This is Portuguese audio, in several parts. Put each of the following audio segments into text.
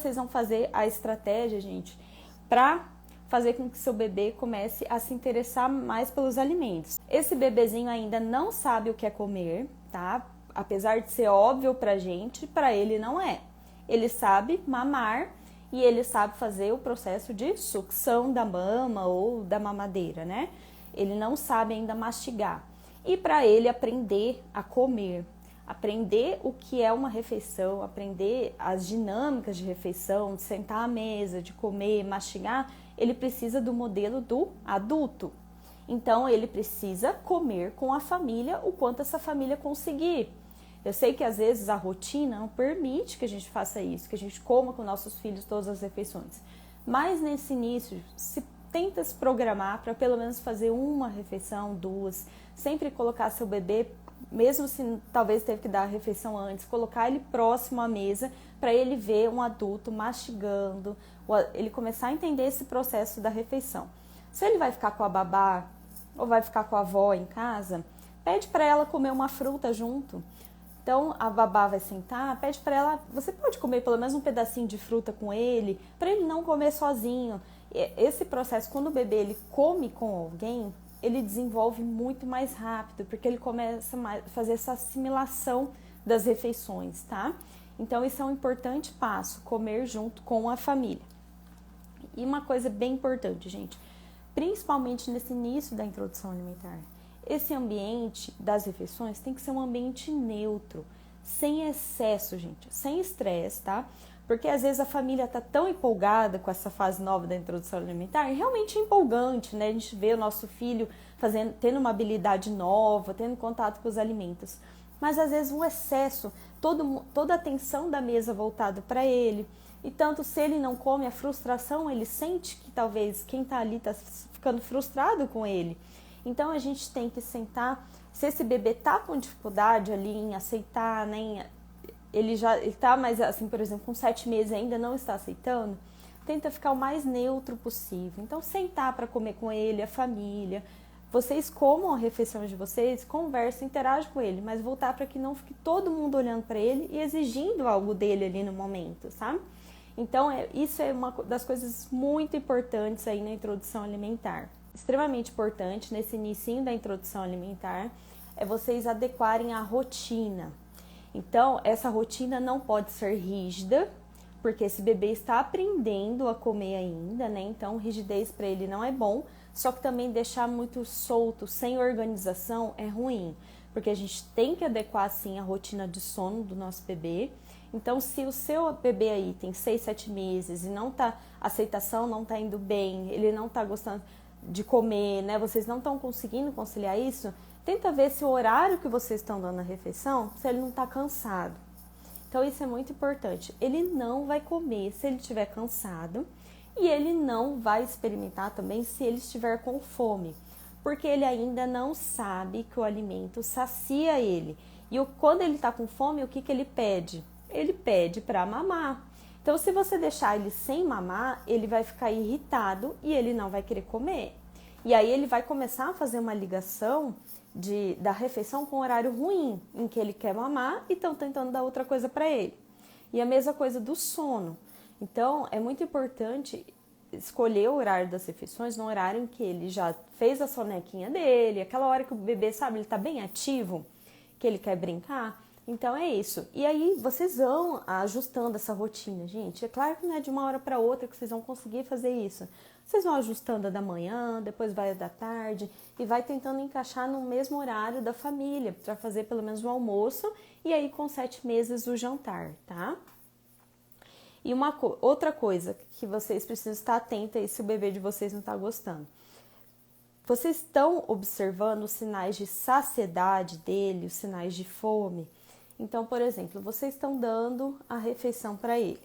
vocês vão fazer a estratégia, gente, para fazer com que seu bebê comece a se interessar mais pelos alimentos? Esse bebezinho ainda não sabe o que é comer, tá? Apesar de ser óbvio pra gente, para ele não é. Ele sabe mamar e ele sabe fazer o processo de sucção da mama ou da mamadeira, né? Ele não sabe ainda mastigar. E para ele aprender a comer, aprender o que é uma refeição, aprender as dinâmicas de refeição, de sentar à mesa, de comer, mastigar, ele precisa do modelo do adulto. Então, ele precisa comer com a família o quanto essa família conseguir. Eu sei que às vezes a rotina não permite que a gente faça isso, que a gente coma com nossos filhos todas as refeições. Mas nesse início, tenta se programar para pelo menos fazer uma refeição, duas, sempre colocar seu bebê, mesmo se talvez teve que dar a refeição antes, colocar ele próximo à mesa para ele ver um adulto mastigando, ele começar a entender esse processo da refeição. Se ele vai ficar com a babá ou vai ficar com a avó em casa, pede para ela comer uma fruta junto. Então a babá vai sentar, pede para ela, você pode comer pelo menos um pedacinho de fruta com ele, para ele não comer sozinho. Esse processo, quando o bebê ele come com alguém, ele desenvolve muito mais rápido, porque ele começa a fazer essa assimilação das refeições, tá? Então isso é um importante passo, comer junto com a família. E uma coisa bem importante, gente, principalmente nesse início da introdução alimentar, esse ambiente das refeições tem que ser um ambiente neutro, sem excesso, gente, sem estresse, tá? Porque às vezes a família está tão empolgada com essa fase nova da introdução alimentar, é realmente empolgante, né? A gente vê o nosso filho tendo uma habilidade nova, tendo contato com os alimentos. Mas às vezes o excesso, toda a atenção da mesa voltada para ele, e tanto se ele não come, a frustração, ele sente que talvez quem está ali está ficando frustrado com ele. Então a gente tem que sentar, se esse bebê está com dificuldade ali em aceitar, né, ele está mais assim, por exemplo, com 7 meses ainda não está aceitando, tenta ficar o mais neutro possível. Então sentar para comer com ele, a família, vocês comam a refeição de vocês, conversem, interagem com ele, mas voltar para que não fique todo mundo olhando para ele e exigindo algo dele ali no momento, sabe? Então isso é uma das coisas muito importantes aí na introdução alimentar. Extremamente importante nesse inicinho da introdução alimentar é vocês adequarem a rotina. Então, essa rotina não pode ser rígida, porque esse bebê está aprendendo a comer ainda, né? Então, rigidez para ele não é bom, só que também deixar muito solto, sem organização, é ruim, porque a gente tem que adequar, sim, a rotina de sono do nosso bebê. Então, se o seu bebê aí tem 6, 7 meses e a aceitação não está indo bem, ele não está gostando de comer, né? Vocês não estão conseguindo conciliar isso, tenta ver se o horário que vocês estão dando a refeição, se ele não está cansado. Então isso é muito importante. Ele não vai comer se ele estiver cansado e ele não vai experimentar também se ele estiver com fome, porque ele ainda não sabe que o alimento sacia ele. E quando ele está com fome, o que ele pede? Ele pede para mamar. Então, se você deixar ele sem mamar, ele vai ficar irritado e ele não vai querer comer. E aí ele vai começar a fazer uma ligação da refeição com horário ruim, em que ele quer mamar e estão tentando dar outra coisa para ele. E a mesma coisa do sono. Então, é muito importante escolher o horário das refeições no horário em que ele já fez a sonequinha dele, aquela hora que o bebê, sabe, ele está bem ativo, que ele quer brincar. Então é isso. E aí vocês vão ajustando essa rotina, gente. É claro que não é de uma hora para outra que vocês vão conseguir fazer isso. Vocês vão ajustando a da manhã, depois vai a da tarde e vai tentando encaixar no mesmo horário da família para fazer pelo menos o almoço e aí com 7 meses o jantar, tá? E outra coisa que vocês precisam estar atentos aí se o bebê de vocês não está gostando. Vocês estão observando os sinais de saciedade dele, os sinais de fome? Então, por exemplo, vocês estão dando a refeição para ele.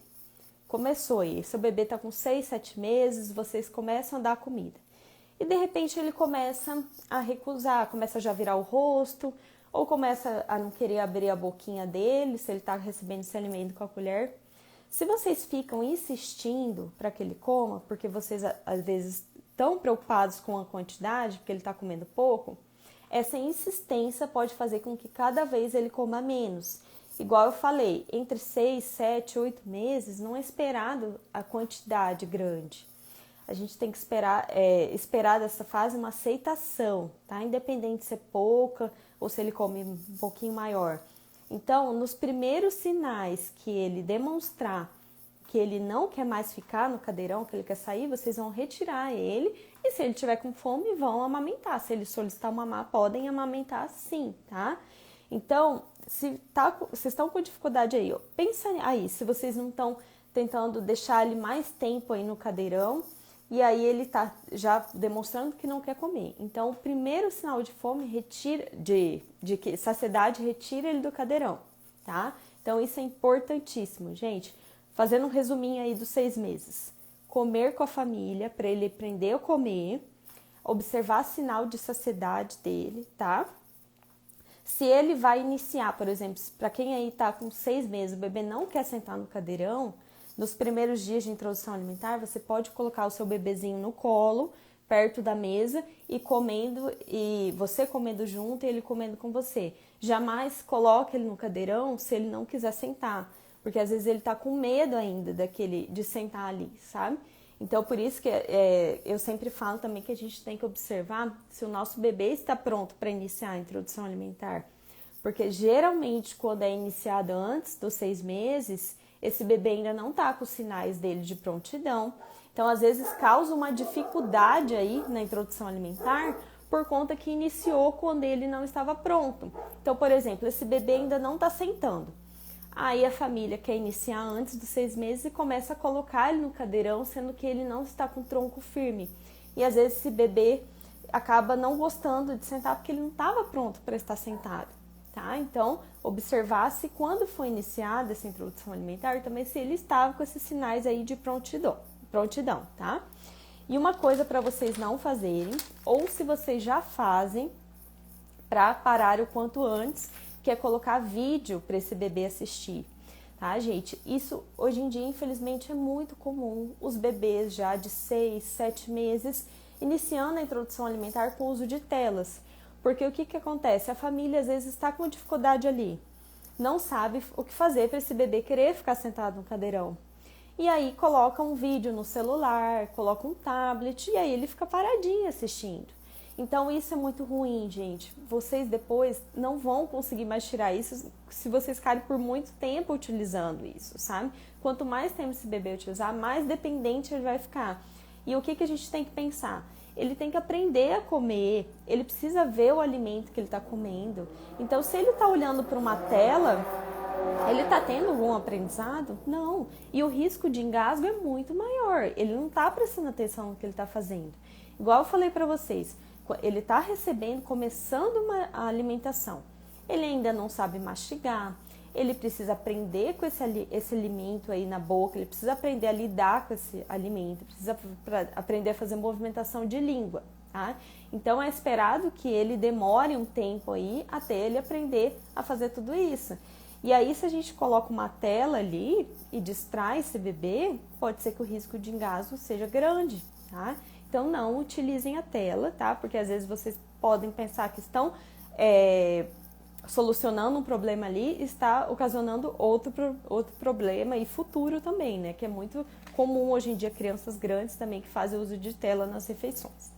Começou aí, seu bebê está com 6, 7 meses, vocês começam a dar a comida. E de repente ele começa a recusar, começa a já virar o rosto, ou começa a não querer abrir a boquinha dele, se ele está recebendo esse alimento com a colher. Se vocês ficam insistindo para que ele coma, porque vocês às vezes estão preocupados com a quantidade, porque ele está comendo pouco, essa insistência pode fazer com que cada vez ele coma menos. igual eu falei, entre 6, 7, 8 meses não é esperado a quantidade grande. A gente tem que esperar dessa fase uma aceitação, tá? Independente de ser pouca ou se ele come um pouquinho maior. Então, nos primeiros sinais que ele demonstrar que ele não quer mais ficar no cadeirão, que ele quer sair, vocês vão retirar ele e se ele tiver com fome, vão amamentar. Se ele solicitar mamar, podem amamentar sim, tá? Então, se vocês estão com dificuldade aí, ó, pensa aí, se vocês não estão tentando deixar ele mais tempo aí no cadeirão, e aí ele tá já demonstrando que não quer comer. Então, o primeiro sinal de fome, de que saciedade, retira ele do cadeirão, tá? Então, isso é importantíssimo, gente. Fazendo um resuminho aí dos 6 meses. Comer com a família, para ele aprender a comer. Observar sinal de saciedade dele, tá? Se ele vai iniciar, por exemplo, para quem aí tá com 6 meses, o bebê não quer sentar no cadeirão, nos primeiros dias de introdução alimentar, você pode colocar o seu bebezinho no colo, perto da mesa e comendo, e você comendo junto e ele comendo com você. Jamais coloque ele no cadeirão se ele não quiser sentar, porque às vezes ele tá com medo ainda de sentar ali, sabe? Então, por isso que eu sempre falo também que a gente tem que observar se o nosso bebê está pronto para iniciar a introdução alimentar. Porque geralmente, quando é iniciado antes dos 6 meses, esse bebê ainda não está com os sinais dele de prontidão. Então, às vezes, causa uma dificuldade aí na introdução alimentar por conta que iniciou quando ele não estava pronto. Então, por exemplo, esse bebê ainda não está sentando. Aí a família quer iniciar antes dos 6 meses e começa a colocar ele no cadeirão, sendo que ele não está com o tronco firme. E às vezes esse bebê acaba não gostando de sentar porque ele não estava pronto para estar sentado. Tá? Então, observar se quando foi iniciada essa introdução alimentar, também se ele estava com esses sinais aí de prontidão, tá? E uma coisa para vocês não fazerem, ou se vocês já fazem, para parar o quanto antes, que é colocar vídeo para esse bebê assistir, tá, gente? Isso, hoje em dia, infelizmente, é muito comum, os bebês já de 6, 7 meses, iniciando a introdução alimentar com o uso de telas. Porque o que acontece? A família às vezes está com dificuldade ali, não sabe o que fazer para esse bebê querer ficar sentado no cadeirão. E aí coloca um vídeo no celular, coloca um tablet e aí ele fica paradinho assistindo. Então isso é muito ruim, gente. Vocês depois não vão conseguir mais tirar isso se vocês ficarem por muito tempo utilizando isso, sabe? Quanto mais tempo esse bebê utilizar, mais dependente ele vai ficar. E o que a gente tem que pensar? Ele tem que aprender a comer, ele precisa ver o alimento que ele está comendo. Então, se ele está olhando para uma tela, ele está tendo algum aprendizado? Não. E o risco de engasgo é muito maior. Ele não está prestando atenção no que ele está fazendo. Igual eu falei para vocês, ele está recebendo, começando uma alimentação. Ele ainda não sabe mastigar. Ele precisa aprender com esse alimento aí na boca, ele precisa aprender a lidar com esse alimento, precisa aprender a fazer movimentação de língua, tá? Então é esperado que ele demore um tempo aí até ele aprender a fazer tudo isso. E aí, se a gente coloca uma tela ali e distrai esse bebê, pode ser que o risco de engasgo seja grande, tá? Então não utilizem a tela, tá? Porque às vezes vocês podem pensar que estão solucionando um problema ali, está ocasionando outro problema e futuro também, né? Que é muito comum hoje em dia crianças grandes também que fazem uso de tela nas refeições, tá?